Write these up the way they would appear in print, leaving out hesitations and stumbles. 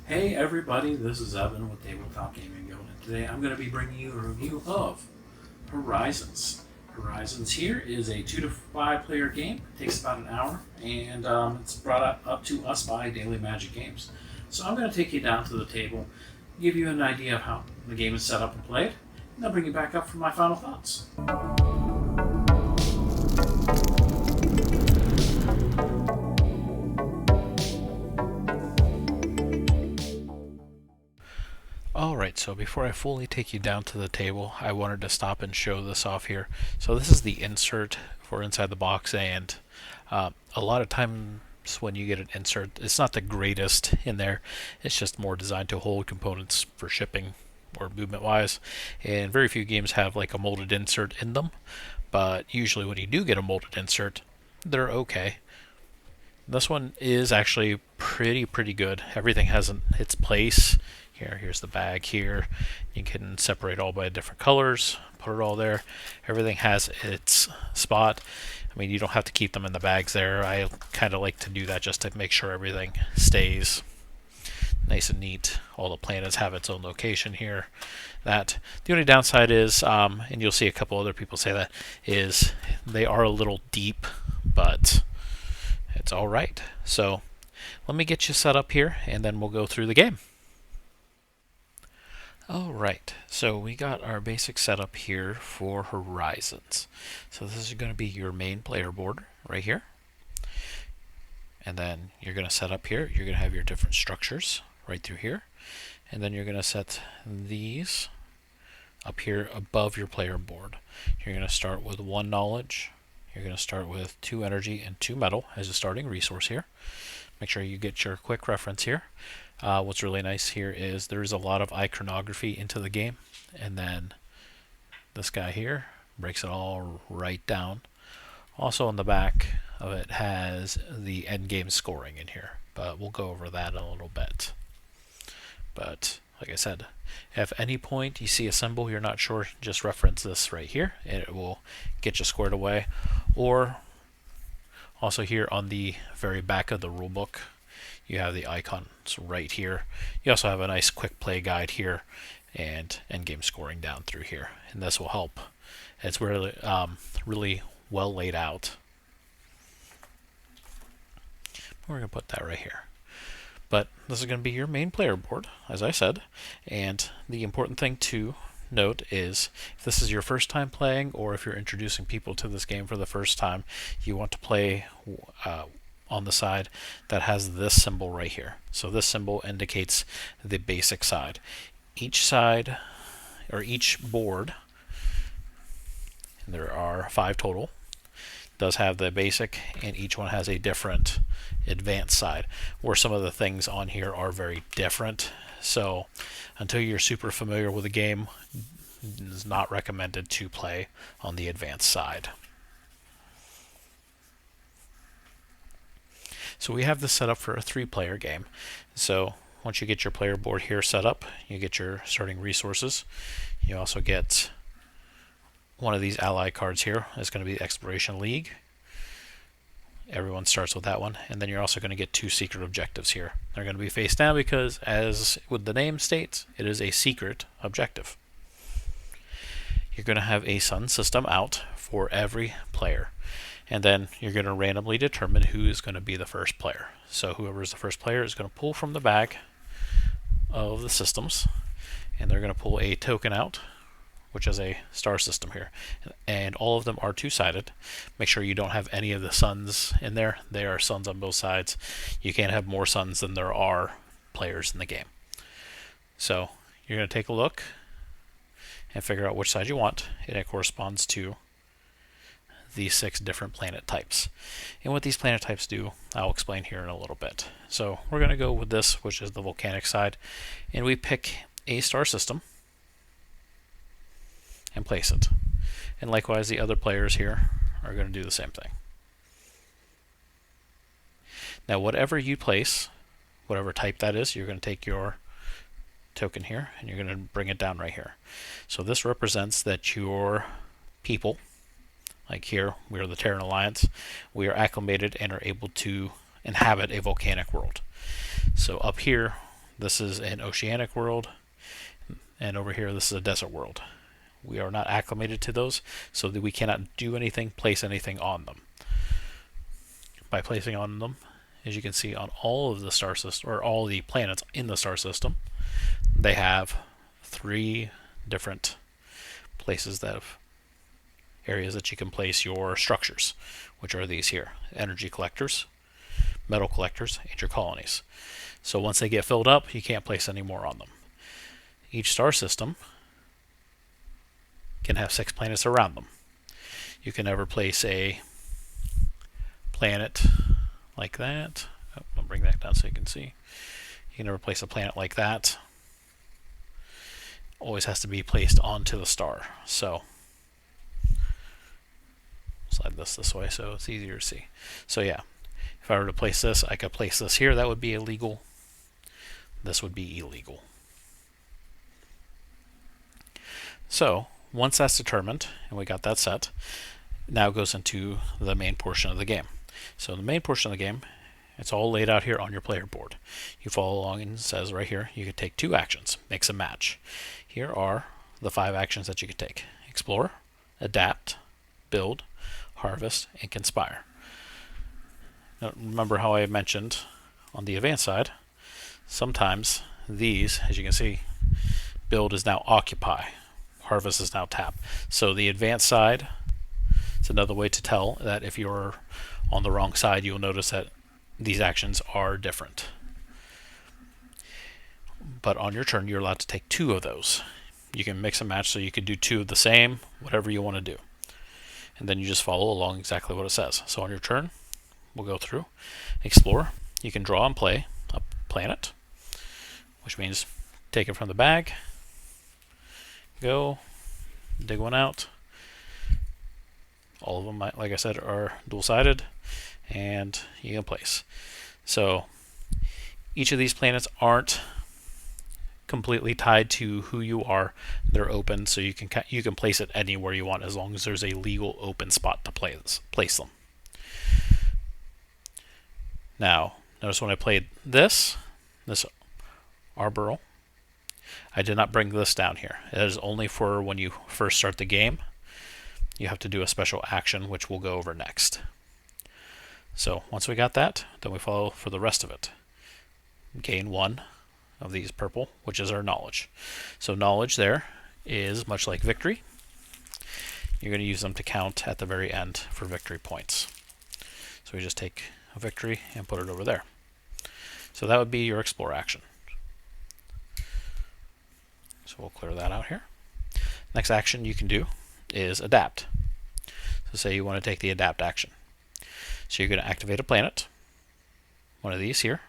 Hey everybody, this is Evan with Tabletop Gaming Guild, and today I'm going to be bringing you a review of Horizons. Horizons here is a 2 to 5 player game. It takes about an hour, and it's brought up to us by Daily Magic Games. So I'm going to take you down to the table, give you an idea of how the game is set up and played, and then bring you back up for my final thoughts. Alright, so before I fully take you down to the table, I wanted to stop and show this off here. So this is the insert for inside the box, and a lot of times when you get an insert, it's not the greatest in there. It's just more designed to hold components for shipping or movement wise, and very few games have like a molded insert in them, but usually when you do get a molded insert, they're okay. This one is actually pretty good. Everything has its place. Here's the bag here. You can separate all by different colors, put it all there. Everything has its spot. I mean, you don't have to keep them in the bags there. I kind of like to do that just to make sure everything stays nice and neat. All the planets have its own location here. That the only downside is, and you'll see a couple other people say that, is they are a little deep, but it's all right. So let me get you set up here, and then we'll go through the game. Alright, so we got our basic setup here for Horizons. So this is going to be your main player board right here. And then you're going to set up here. You're going to have your different structures right through here. And then you're going to set these up here above your player board. You're going to start with 1 knowledge. You're going to start with 2 energy and 2 metal as a starting resource here. Make sure you get your quick reference here. What's really nice here is there is a lot of iconography into the game, and then this guy here breaks it all right down. Also on the back of it has the end game scoring in here, but we'll go over that in a little bit. But like I said, if at any point you see a symbol you're not sure, just reference this right here and it will get you squared away. Or also here on the very back of the rulebook, you have the icons right here. You also have a nice quick play guide here and endgame scoring down through here, and this will help. It's really well laid out. We're going to put that right here. But this is going to be your main player board, as I said, and the important thing to note is if this is your first time playing, or if you're introducing people to this game for the first time, you want to play on the side that has this symbol right here. So this symbol indicates the basic side. Each side, or each board, and there are 5 total, does have the basic, and each one has a different advanced side, where some of the things on here are very different. So until you're super familiar with the game, it's not recommended to play on the advanced side. So we have this set up for a 3-player game. So once you get your player board here set up, you get your starting resources. You also get one of these ally cards here. It's going to be the Exploration League. Everyone starts with that one. And then you're also going to get 2 secret objectives here. They're going to be face down because, as with the name states, it is a secret objective. You're going to have a sun system out for every player. And then you're going to randomly determine who is going to be the first player. So whoever is the first player is going to pull from the bag of the systems, and they're going to pull a token out, which is a star system here. And all of them are 2-sided. Make sure you don't have any of the suns in there. They are suns on both sides. You can't have more suns than there are players in the game. So you're going to take a look and figure out which side you want, and it corresponds to these 6 different planet types. And what these planet types do, I'll explain here in a little bit. So we're going to go with this, which is the volcanic side, and we pick a star system and place it. And likewise, the other players here are going to do the same thing. Now whatever you place, whatever type that is, you're going to take your token here and you're going to bring it down right here. So this represents that your people, like here, we are the Terran Alliance, we are acclimated and are able to inhabit a volcanic world. So up here, This is an oceanic world, and over here this is a desert world. We are not acclimated to those, so that we cannot do anything, place anything on them. By placing on them, as you can see on all of the star system, or all the planets in the star system, they have 3 different places that have areas that you can place your structures, which are these here: energy collectors, metal collectors, and your colonies. So once they get filled up, you can't place any more on them. Each star system can have 6 planets around them. You can never place a planet like that. Oh, I'll bring that down so you can see. You can never place a planet like that. Always has to be placed onto the star. So slide this way so it's easier to see. So yeah, if I were to place this, I could place this here. That would be illegal. This would be illegal. So once that's determined and we got that set, now it goes into the main portion of the game. So the main portion of the game, it's all laid out here on your player board. You follow along and it says right here you could take 2 actions, mix and match. Here are the 5 actions that you could take: explore, adapt, build, harvest, and conspire. Now, remember how I mentioned on the advanced side, sometimes these, as you can see, build is now occupy, harvest is now tap. So the advanced side, it's another way to tell that if you're on the wrong side, you'll notice that these actions are different. But on your turn, you're allowed to take 2 of those. You can mix and match, so you could do 2 of the same, whatever you want to do. And then you just follow along exactly what it says. So on your turn, we'll go through. Explore. You can draw and play a planet, which means take it from the bag, go, dig one out. All of them, like I said, are dual-sided, and you can place. So each of these planets aren't completely tied to who you are. They're open, so you can place it anywhere you want as long as there's a legal open spot to place them. Now, notice when I played this Arboreal, I did not bring this down here. It is only for when you first start the game. You have to do a special action, which we'll go over next. So once we got that, then we follow for the rest of it. Gain 1 of these purple, which is our knowledge. So knowledge there is much like victory. You're going to use them to count at the very end for victory points. So we just take a victory and put it over there. So that would be your explore action. So we'll clear that out here. Next action you can do is adapt. So say you want to take the adapt action. So you're going to activate a planet, one of these here,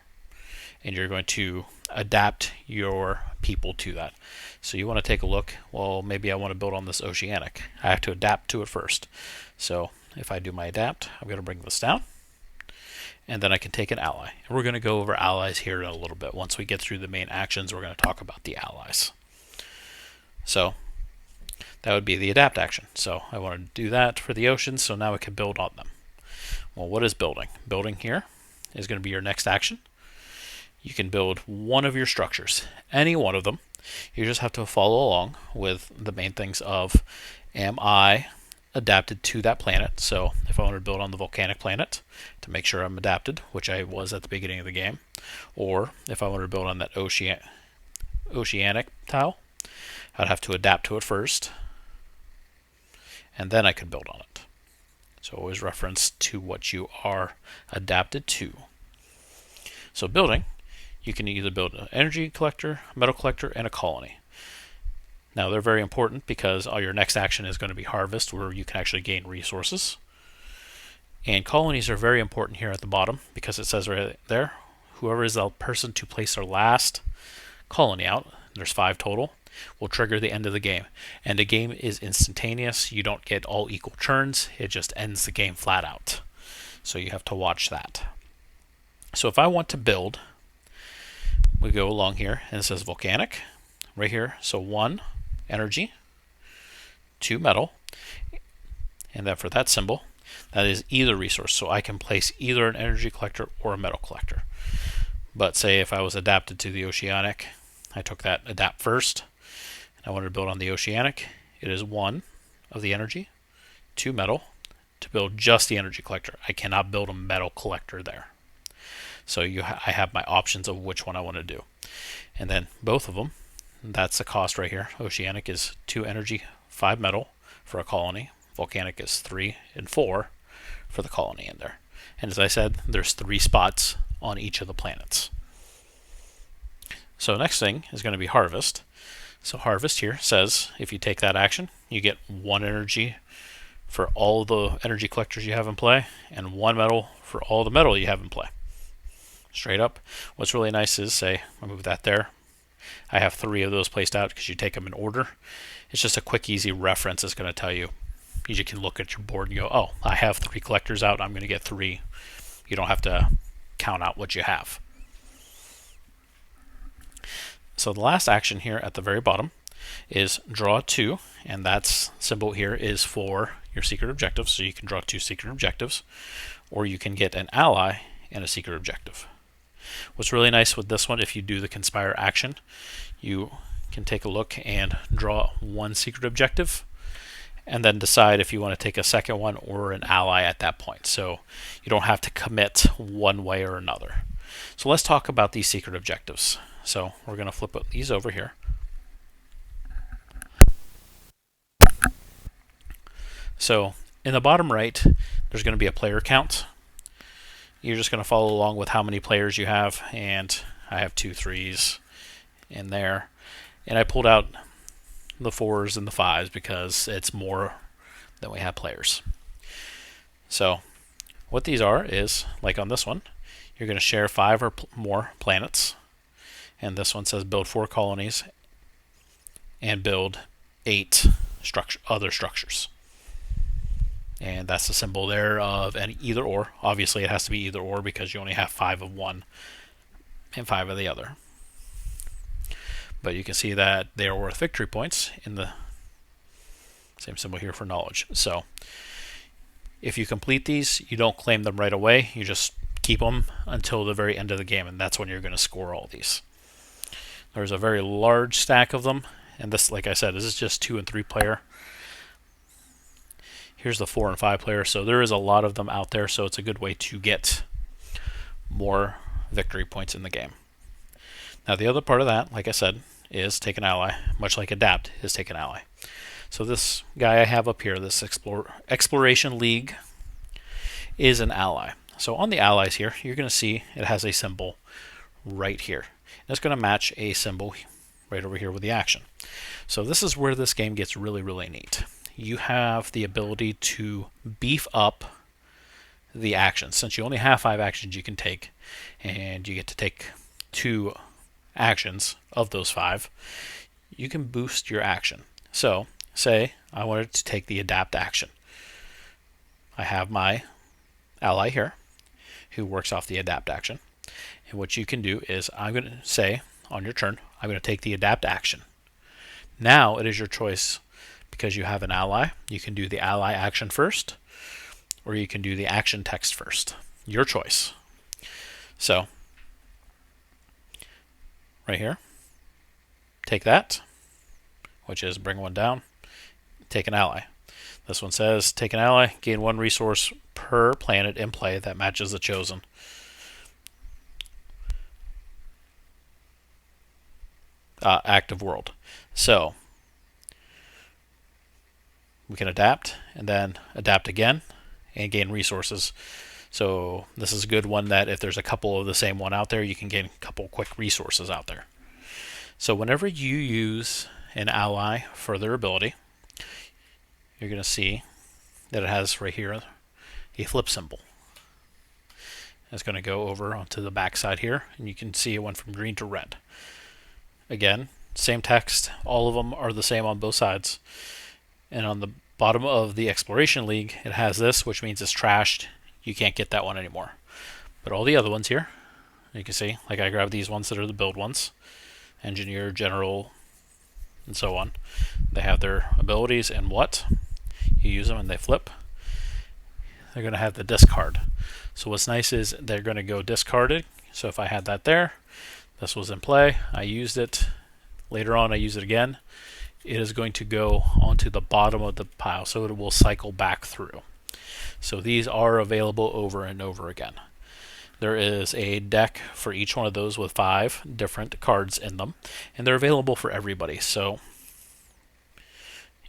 and you're going to adapt your people to that. So you want to take a look, well, maybe I want to build on this oceanic. I have to adapt to it first. So if I do my adapt, I'm going to bring this down, and then I can take an ally. And we're going to go over allies here in a little bit. Once we get through the main actions, we're going to talk about the allies. So that would be the adapt action. So I want to do that for the oceans, so now I can build on them. Well, what is building? Building here is going to be your next action. You can build one of your structures, any one of them. You just have to follow along with the main things of, am I adapted to that planet? So if I want to build on the volcanic planet to make sure I'm adapted, which I was at the beginning of the game, or if I want to build on that oceanic tile, I'd have to adapt to it first, and then I could build on it. So always reference to what you are adapted to. So building, you can either build an energy collector, metal collector, and a colony. Now they're very important because all your next action is going to be harvest, where you can actually gain resources. And colonies are very important here at the bottom because it says right there, whoever is the person to place their last colony out, there's 5 total, will trigger the end of the game. And the game is instantaneous. You don't get all equal turns. It just ends the game flat out. So you have to watch that. So if I want to build, we go along here and it says volcanic right here. So 1 energy, 2 metal, and then for that symbol, that is either resource. So I can place either an energy collector or a metal collector. But say if I was adapted to the Oceanic, I took that adapt first, and I wanted to build on the Oceanic, it is 1 of the energy, 2 metal, to build just the energy collector. I cannot build a metal collector there. So I have my options of which one I want to do. And then both of them, that's the cost right here. Oceanic is 2 energy, 5 metal for a colony. Volcanic is 3 and 4 for the colony in there. And as I said, there's 3 spots on each of the planets. So next thing is going to be harvest. So harvest here says if you take that action, you get 1 energy for all the energy collectors you have in play, and 1 metal for all the metal you have in play. Straight up. What's really nice is, say, I move that there. I have 3 of those placed out because you take them in order. It's just a quick, easy reference. It's going to tell you. You can look at your board and go, oh, I have 3 collectors out. I'm going to get 3. You don't have to count out what you have. So the last action here at the very bottom is draw 2, and that symbol here is for your secret objectives. So you can draw 2 secret objectives, or you can get an ally and a secret objective. What's really nice with this one, if you do the conspire action, you can take a look and draw 1 secret objective, and then decide if you want to take a second one or an ally at that point. So you don't have to commit one way or another. So let's talk about these secret objectives. So we're going to flip these over here. So in the bottom right, there's going to be a player count. You're just going to follow along with how many players you have, and I have 2 3s in there. And I pulled out the 4s and the 5s because it's more than we have players. So what these are is, like on this one, you're going to share 5 or more planets. And this one says build 4 colonies and build 8 other structures. And that's the symbol there of an either or. Obviously it has to be either or because you only have 5 of one and 5 of the other. But you can see that they are worth victory points in the same symbol here for knowledge. So if you complete these, you don't claim them right away. You just keep them until the very end of the game, and that's when you're going to score all these. There's a very large stack of them, and this, like I said, this is just 2 and 3 player. Here's the 4 and 5 player, so there is a lot of them out there, so it's a good way to get more victory points in the game. Now the other part of that, like I said, is take an ally, much like adapt is take an ally. So this guy I have up here, this Exploration League, is an ally. So on the allies here, you're going to see it has a symbol right here. And it's going to match a symbol right over here with the action. So this is where this game gets really, really neat. You have the ability to beef up the actions. Since you only have 5 actions you can take, and you get to take 2 actions of those 5, you can boost your action. So say I wanted to take the adapt action. I have my ally here who works off the adapt action. And what you can do is I'm going to say on your turn, I'm going to take the adapt action. Now it is your choice, because you have an ally. You can do the ally action first, or you can do the action text first. Your choice. So right here, take that, which is bring 1 down, take an ally. This one says take an ally, gain 1 resource per planet in play that matches the chosen. Active world. So we can adapt and then adapt again and gain resources. So this is a good one that if there's a couple of the same one out there, you can gain a couple quick resources out there. So whenever you use an ally for their ability, you're going to see that it has right here a flip symbol. It's going to go over onto the back side here, and you can see it went from green to red. Again, same text, all of them are the same on both sides. And on the bottom of the Exploration League, it has this, which means it's trashed. You can't get that one anymore. But all the other ones here, you can see, like I grabbed these ones that are the build ones. Engineer, General, and so on. They have their abilities and what. You use them and they flip. They're going to have the discard. So what's nice is they're going to go discarded. So if I had that there, this was in play, I used it, later on I use it again, it is going to go onto the bottom of the pile, so it will cycle back through. So these are available over and over again. There is a deck for each one of those with 5 different cards in them, and they're available for everybody. So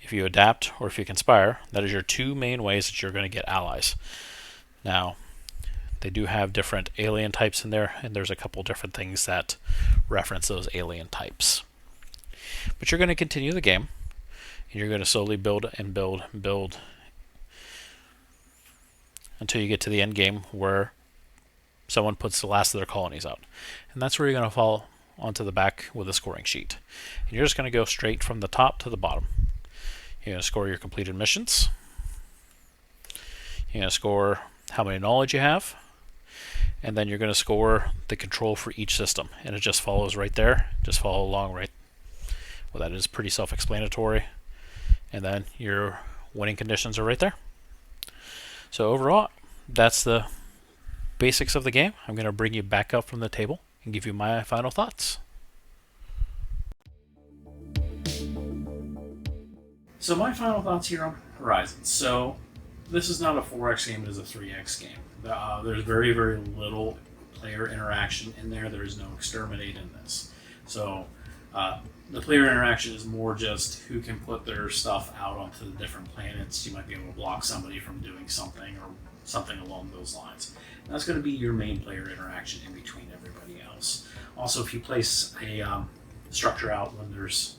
if you adapt or if you conspire, that is your 2 main ways that you're going to get allies. Now, they do have different alien types in there, and there's a couple different things that reference those alien types. But you're going to continue the game, and you're going to slowly build and build and build until you get to the end game where someone puts the last of their colonies out. And that's where you're going to fall onto the back with a scoring sheet. And you're just going to go straight from the top to the bottom. You're going to score your completed missions. You're going to score how many knowledge you have. And then you're going to score the control for each system. And it just follows right there. Just follow along right. Well, that is pretty self-explanatory. And then your winning conditions are right there. So overall, that's the basics of the game. I'm going to bring you back up from the table and give you my final thoughts. So my final thoughts here on Horizons. So this is not a 4X game, it is a 3X game. There's very, very little player interaction in there. There is no exterminate in this. So the player interaction is more just who can put their stuff out onto the different planets. You might be able to block somebody from doing something or something along those lines. And that's going to be your main player interaction in between everybody else. Also, if you place a structure out when there's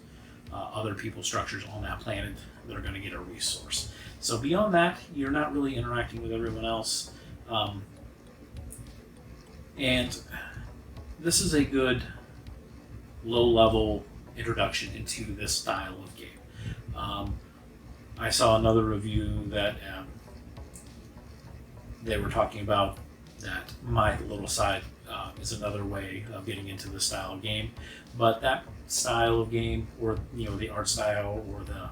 other people's structures on that planet, they're going to get a resource. So beyond that, you're not really interacting with everyone else. And this is a good low-level introduction into this style of game. I saw another review that they were talking about that My Little Side is another way of getting into this style of game, but that style of game, or the art style, or the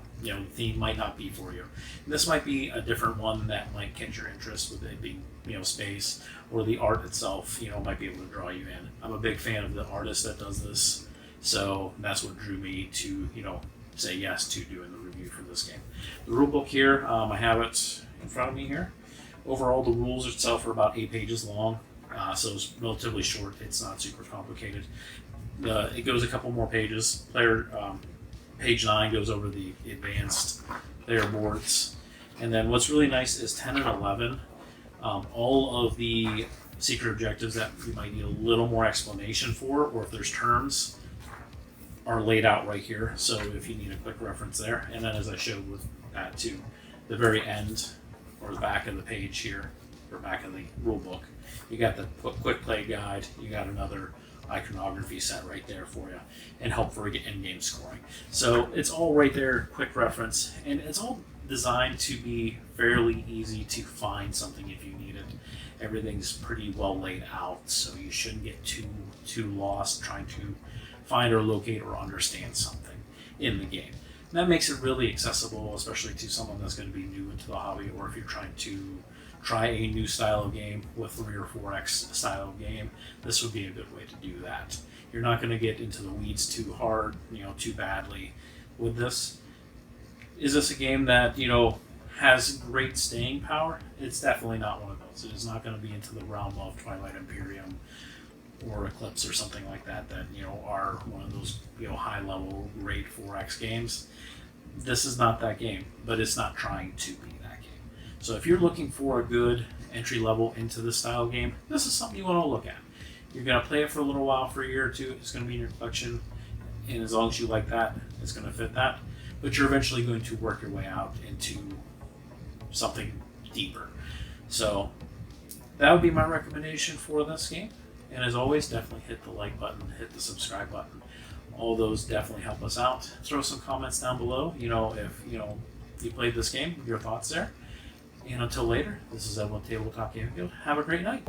theme might not be for you. This might be a different one that might catch your interest, with it being space, or the art itself might be able to draw you in. I'm a big fan of the artist that does this, so that's what drew me to say yes to doing the review for this game. The rule book here, I have it in front of me here. Overall, the rules itself are about 8 pages long, so it's relatively short. It's not super complicated. It goes a couple more pages. Page 9 goes over the advanced player boards. And then what's really nice is 10 and 11. All of the secret objectives that you might need a little more explanation for, or if there's terms, are laid out right here. So if you need a quick reference there. And then as I showed with that too, the very end, or the back of the page here, or back of the rule book, you got the quick play guide, you got another iconography set right there for you, and help for in-game scoring. So it's all right there, quick reference, and it's all designed to be fairly easy to find something if you need it. Everything's pretty well laid out, so you shouldn't get too lost trying to find or locate or understand something in the game. And that makes it really accessible, especially to someone that's going to be new into the hobby, or if you're trying to try a new style of game with 3 or 4X style of game, this would be a good way to do that. You're not going to get into the weeds too hard, too badly with this. Is this a game that, has great staying power? It's definitely not one of those. It is not going to be into the realm of Twilight Imperium or Eclipse or something like that are one of those high-level grade 4X games. This is not that game, but it's not trying to be that game. So if you're looking for a good entry level into this style game, this is something you want to look at. You're going to play it for a little while, for a year or two. It's going to be in your collection, and as long as you like that, it's going to fit that. But you're eventually going to work your way out into something deeper. So that would be my recommendation for this game. And as always, definitely hit the like button, hit the subscribe button. All those definitely help us out. Throw some comments down below, if you played this game, your thoughts there. And until later, this is Tabletop Gaming Guild. Have a great night.